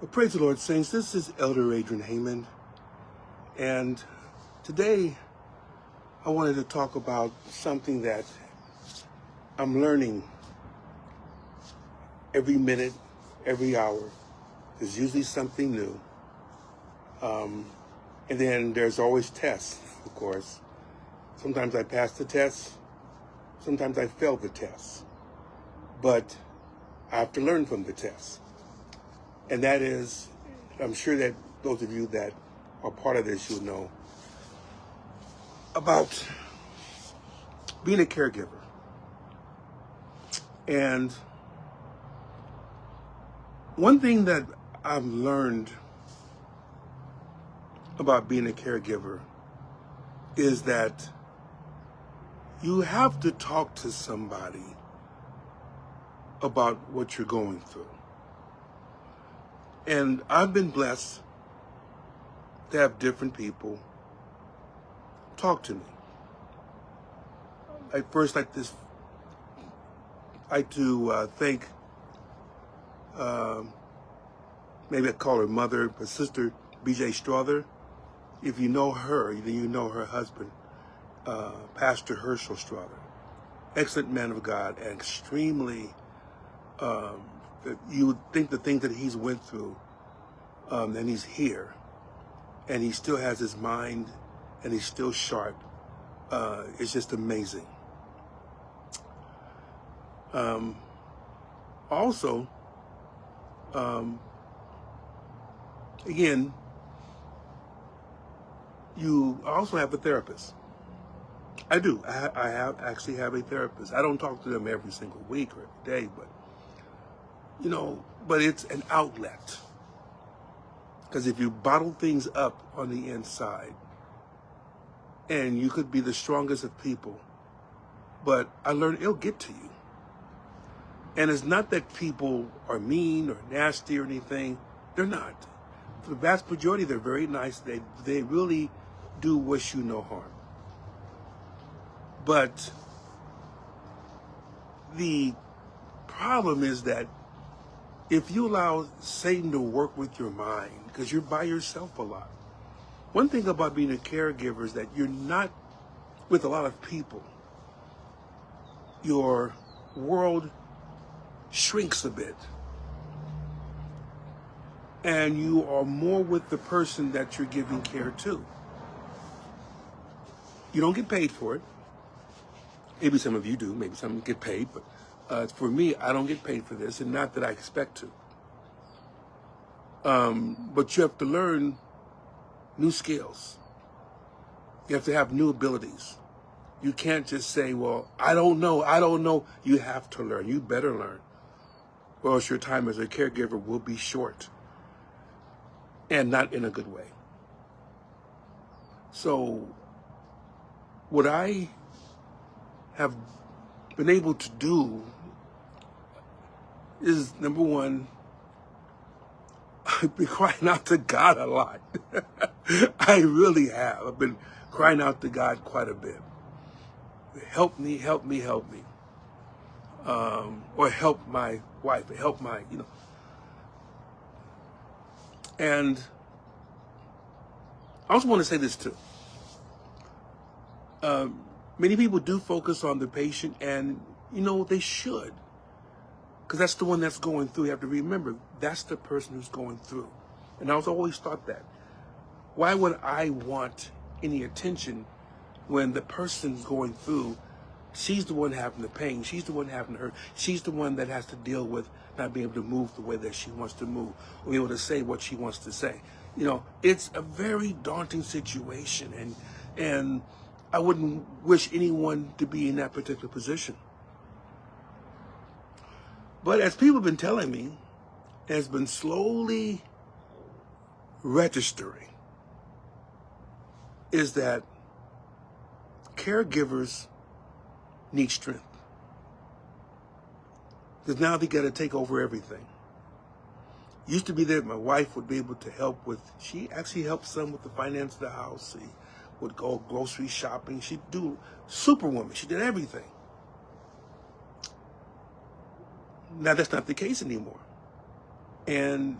Well, praise the Lord, saints. This is Elder Adrian Heyman, and today I wanted to talk about something that I'm learning every minute, every hour. There's usually something new, and then there's always tests, of course. Sometimes I pass the tests, sometimes I fail the tests, but I have to learn from the tests. And that is, I'm sure that those of you that are part of this, you'll know about being a caregiver. And one thing that I've learned about being a caregiver is that you have to talk to somebody about what you're going through. And I've been blessed to have different people talk to me. I first like to thank, maybe I call her mother, but Sister B.J. Strother. If you know her, then you know her husband, Pastor Herschel Strother. Excellent man of God, and extremely, you would think the things that he's went through, and he's here, and he still has his mind, and he's still sharp. It's just amazing. Also, again, you also have a therapist. I do. I actually have a therapist. I don't talk to them every single week or every day, but it's an outlet. Because if you bottle things up on the inside, and you could be the strongest of people, but I learned it'll get to you. And it's not that people are mean or nasty or anything. They're not. For the vast majority, they're very nice. They really do wish you no harm. But the problem is that if you allow Satan to work with your mind, because you're by yourself a lot. One thing about being a caregiver is that you're not with a lot of people. Your world shrinks a bit. And you are more with the person that you're giving care to. You don't get paid for it. Maybe some of you do, maybe some get paid, but for me, I don't get paid for this, and not that I expect to. But you have to learn new skills. You have to have new abilities. You can't just say, well, I don't know. You have to learn. You better learn. Or else your time as a caregiver will be short. And not in a good way. So, what I have been able to do is, number one, I've been crying out to God a lot. I really have. I've been crying out to God quite a bit. Help me, help me, help me. Or help my wife, help my, And I also want to say this too. Many people do focus on the patient, and they should, because that's the one that's going through. You have to remember, that's the person who's going through. And I was always thought that. Why would I want any attention when the person's going through? She's the one having the pain. She's the one having the hurt. She's the one that has to deal with not being able to move the way that she wants to move, or be able to say what she wants to say. It's a very daunting situation, and I wouldn't wish anyone to be in that particular position. But as people have been telling me, it has been slowly registering, is that caregivers need strength. Because now they got to take over everything. Used to be that my wife would be able to help with, she actually helped some with the finance of the house. She would go grocery shopping. She'd do superwoman. She did everything. Now that's not the case anymore. And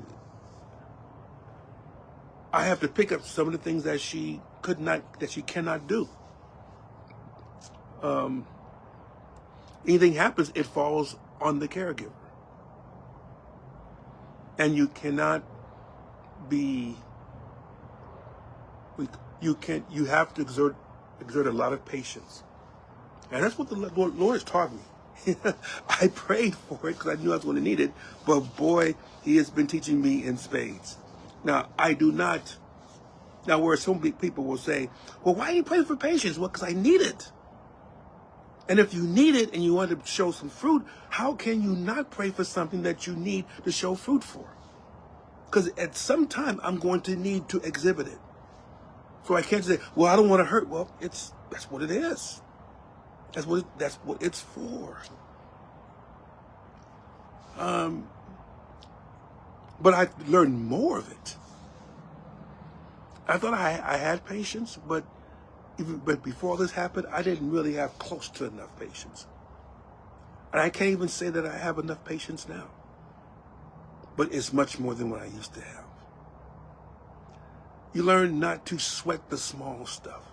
I have to pick up some of the things that she cannot do. Anything happens, it falls on the caregiver. And you cannot be, you have to exert a lot of patience. And that's what the Lord has taught me. I prayed for it because I knew I was going to need it, but boy, he has been teaching me in spades. Now, I do not, now where some people will say, well, why are you praying for patience? Well, because I need it. And if you need it and you want to show some fruit, how can you not pray for something that you need to show fruit for? Because at some time, I'm going to need to exhibit it. So I can't say, well, I don't want to hurt. Well, that's what it is. That's what it's for. But I've learned more of it. I thought I had patience, but before this happened, I didn't really have close to enough patience. And I can't even say that I have enough patience now. But it's much more than what I used to have. You learn not to sweat the small stuff.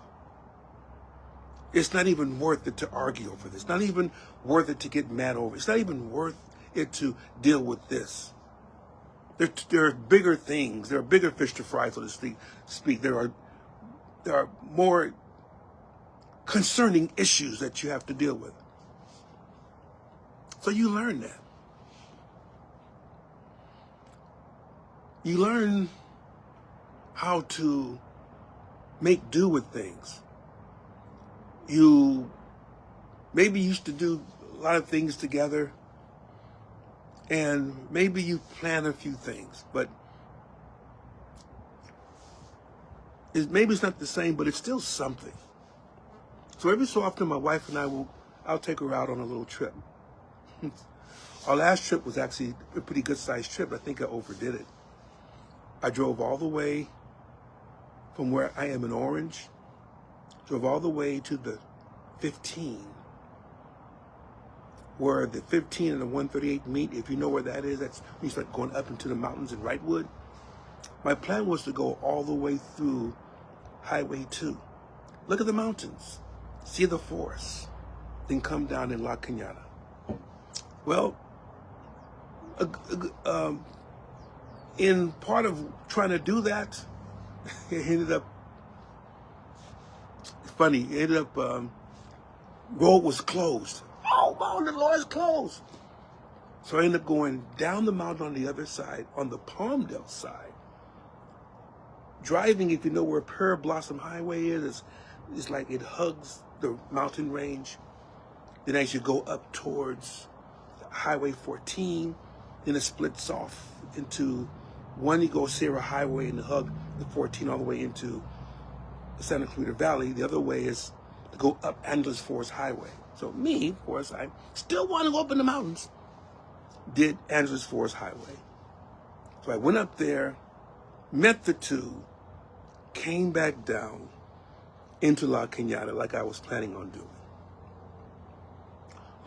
It's not even worth it to argue over this. It's not even worth it to get mad over. It's not even worth it to deal with this. There are bigger things. There are bigger fish to fry, so to speak. There are more concerning issues that you have to deal with. So you learn that. You learn how to make do with things. You maybe used to do a lot of things together, and maybe you plan a few things, but maybe it's not the same, but it's still something. So every so often, my wife and I'll take her out on a little trip. Our last trip was actually a pretty good-sized trip. I think I overdid it. I drove all the way from where I am in Orange, drove all the way to the 15, where the 15 and the 138 meet. If you know where that is, that's when you start going up into the mountains in Wrightwood. My plan was to go all the way through Highway 2. Look at the mountains, see the forest, then come down in La Cañada. Well, in part of trying to do that, it ended up funny. It ended up, road was closed. Oh, the Lord's closed. So I ended up going down the mountain on the other side, on the Palmdale side. Driving, if you know where Pearl Blossom Highway is, it's like it hugs the mountain range. Then as you go up towards Highway 14, then it splits off into one, you go Sierra Highway and hug the 14 all the way into the Santa Clarita Valley. The other way is to go up Angeles Forest Highway. So me, of course, I still want to go up in the mountains, did Angeles Forest Highway. So I went up there, met the two, came back down into La Cañada like I was planning on doing.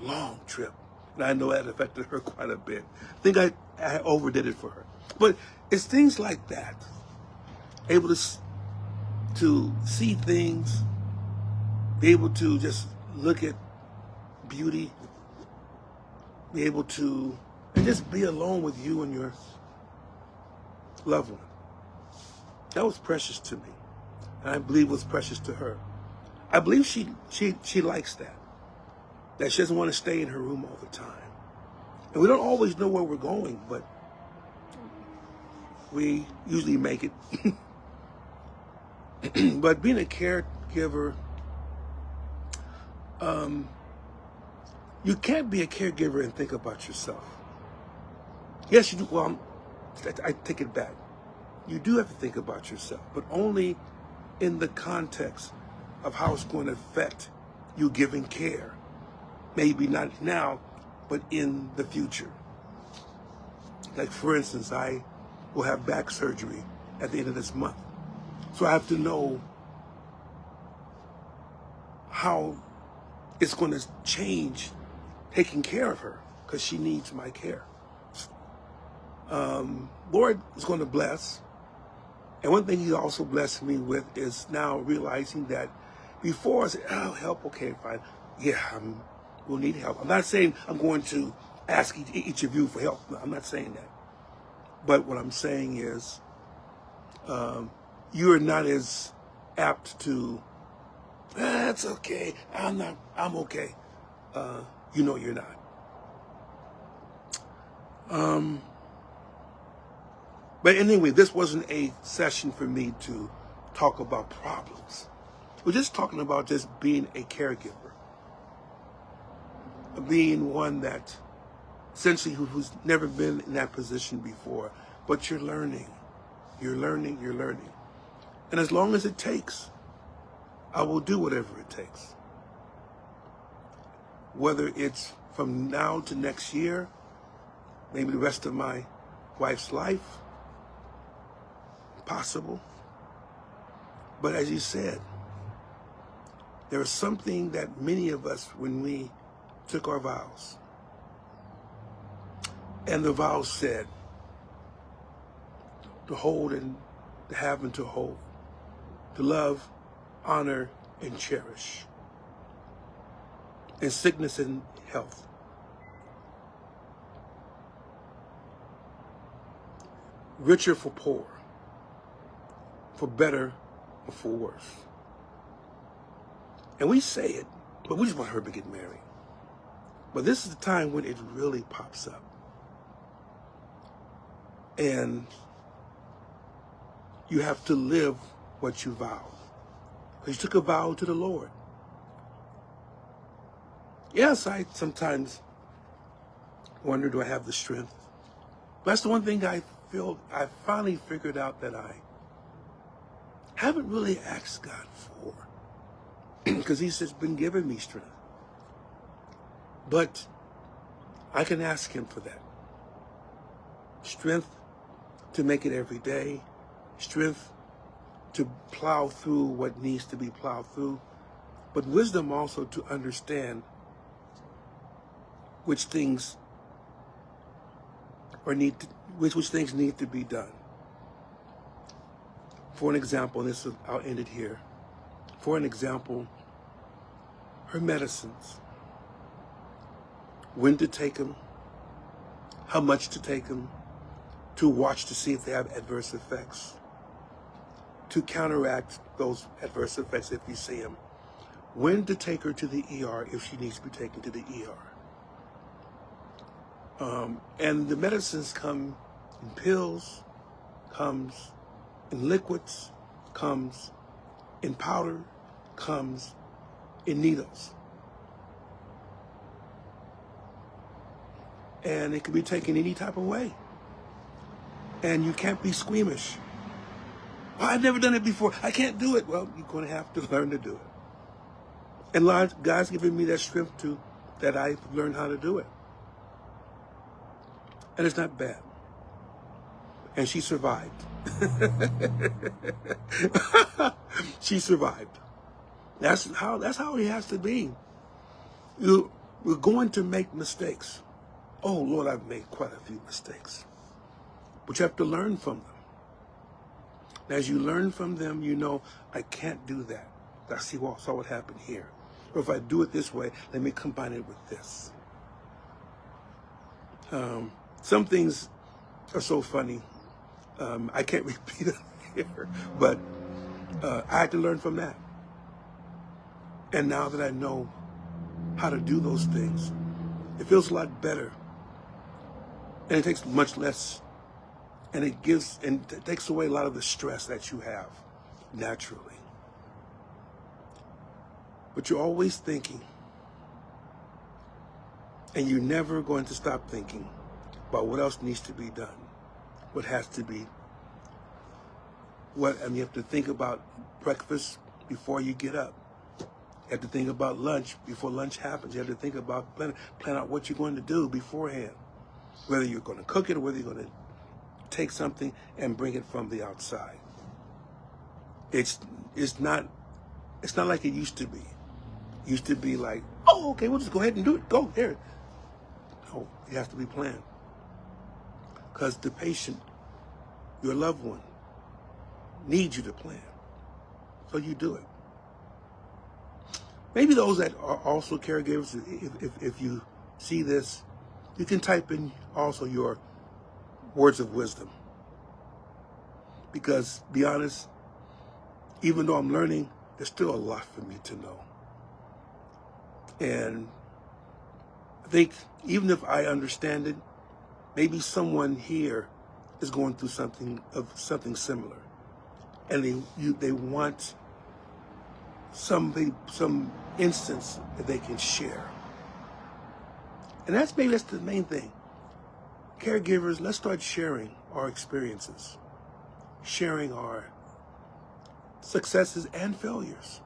Long trip. And I know that affected her quite a bit. I think I overdid it for her. But it's things like that. Able to see things, be able to just look at beauty, be able to, and just be alone with you and your loved one. That was precious to me. And I believe was precious to her. I believe she likes that. That she doesn't want to stay in her room all the time. And we don't always know where we're going, but we usually make it. But being a caregiver, you can't be a caregiver and think about yourself. Yes, you do. Well, I take it back. You do have to think about yourself, but only in the context of how it's going to affect you giving care. Maybe not now, but in the future. Like, for instance, I will have back surgery at the end of this month. So I have to know how it's going to change taking care of her, because she needs my care. Lord is going to bless. And one thing he also blessed me with is now realizing that before I said, oh, help, okay, fine. Yeah, we'll need help. I'm not saying I'm going to ask each of you for help. No, I'm not saying that. But what I'm saying is you are not as apt to, that's okay, I'm okay. You know you're not. But anyway, this wasn't a session for me to talk about problems. We're just talking about just being a caregiver. Being one that essentially who's never been in that position before, but you're learning. You're learning, you're learning. And as long as it takes, I will do whatever it takes. Whether it's from now to next year, maybe the rest of my wife's life, possible. But as you said, there is something that many of us, when we took our vows, and the vows said, to hold and to have and to hold, to love, honor, and cherish, in sickness and health. Richer for poor, for better or for worse. And we say it, but we just want her to get married. But this is the time when it really pops up. And you have to live what you vowed. Because you took a vow to the Lord. Yes, I sometimes wonder, do I have the strength? But that's the one thing I feel I finally figured out that I haven't really asked God for. Because he's just been giving me strength. But I can ask him for that. Strength to make it every day. Strength to plow through what needs to be plowed through. But wisdom also to understand which things which things need to be done. For an example, I'll end it here. For an example, her medicines. When to take them, how much to take them, to watch to see if they have adverse effects, to counteract those adverse effects if you see them, when to take her to the ER if she needs to be taken to the ER. And the medicines come in pills, comes in liquids, comes in powder, comes in needles. And it can be taken any type of way. And you can't be squeamish. Oh, I've never done it before. I can't do it. Well, you're going to have to learn to do it. And God's given me that strength that I've learned how to do it. And it's not bad. And she survived. She survived. That's how it has to be. We're going to make mistakes. Oh, Lord, I've made quite a few mistakes. But you have to learn from them. And as you learn from them, you know, I can't do that. I saw what happened here. Or if I do it this way, let me combine it with this. Some things are so funny. I can't repeat it here, but I had to learn from that. And now that I know how to do those things, it feels a lot better. And it takes much less, and it takes away a lot of the stress that you have naturally. But you're always thinking, and you're never going to stop thinking about what else needs to be done, what has to be, and you have to think about breakfast before you get up. You have to think about lunch before lunch happens. You have to think about plan out what you're going to do beforehand, whether you're going to cook it or whether you're going to take something and bring it from the outside. It's not like it used to be. It used to be like, oh, okay, we'll just go ahead and do it. Go there. No, it has to be planned. Because the patient, your loved one, need you to plan. So you do it. Maybe those that are also caregivers, if you see this, you can type in also your words of wisdom. Because, be honest, even though I'm learning, there's still a lot for me to know. And I think even if I understand it, maybe someone here is going through something similar, and they want some instance that they can share. And that's the main thing. Caregivers, let's start sharing our experiences, sharing our successes and failures,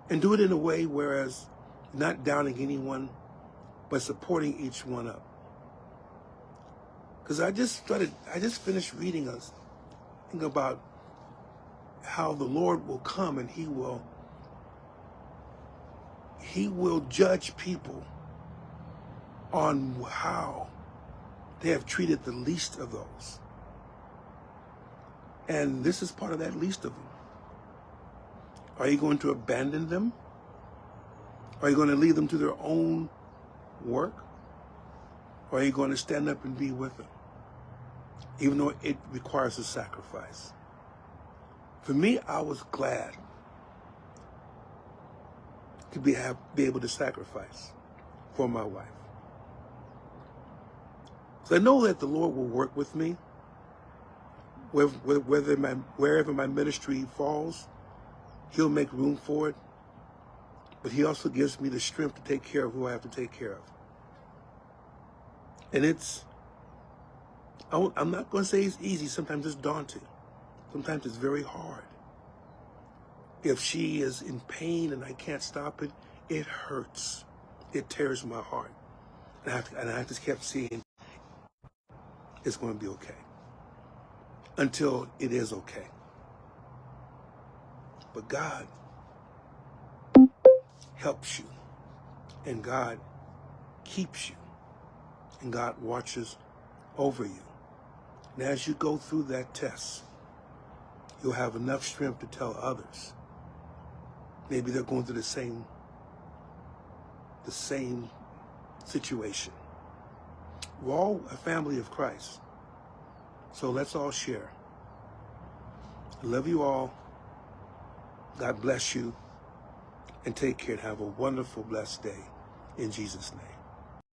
and do it in a way whereas not downing anyone, but supporting each one up. Because I just finished reading a thing about how the Lord will come and he will judge people on how they have treated the least of those. And this is part of that least of them. Are you going to abandon them? Are you going to leave them to their own work? Or are you going to stand up and be with them, even though it requires a sacrifice? For me, I was glad to be able to sacrifice for my wife. So I know that the Lord will work with me wherever my ministry falls. He'll make room for it, but he also gives me the strength to take care of who I have to take care of. And I'm not going to say it's easy. Sometimes it's daunting. Sometimes it's very hard. If she is in pain and I can't stop it, it hurts. It tears my heart. And I just kept seeing it's going to be okay until it is okay. But God helps you, and God keeps you, and God watches over you. And as you go through that test, you'll have enough strength to tell others. Maybe they're going through the same situation. We're all a family of Christ. So let's all share. I love you all. God bless you. And take care and have a wonderful, blessed day in Jesus' name.